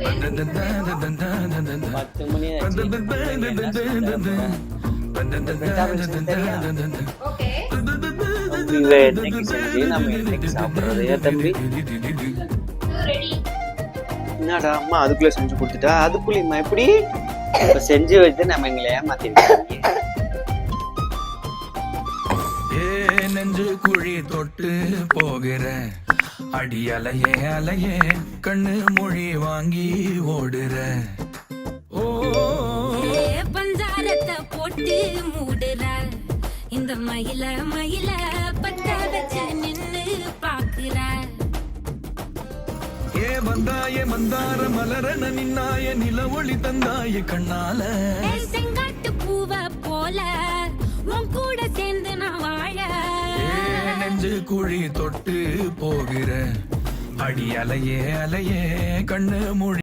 10 மணி ஆச்சு. ஓகே. இவ என்னைக்கு செஞ்சு நம்ம என்னைக்கு சாப்பிடுறது? ஏன் தம்பி ரெடி. என்னடா அம்மா அதுக்குள்ள செஞ்சு கொடுத்துட்டா? அதுக்குள்ளேயுமா எப்படி? இப்ப செஞ்சு வச்சு நம்ம எங்களை ஏமாத்திருக்கீங்க. நெஞ்சு குழி தொட்டு போகிற அடி அலையே அலையே கண்ணு மொழி வாங்கி ஓடுற. ஓ பஞ்சாரத்தை போட்டு மூடுற இந்த மயில மயில பத்த வச்சு நின்னு பாக்குற. ஏ வந்தாய மந்தார மலரன நின்னாய நில ஒளி தந்தாய கண்ணால. செங்காட்டு பூவ போல உன் கூட சேர்ந்து நான் வாழ. நெஞ்சு குழி தொட்டு போகிற அடி அலையே அலையே கண்ணு மொழி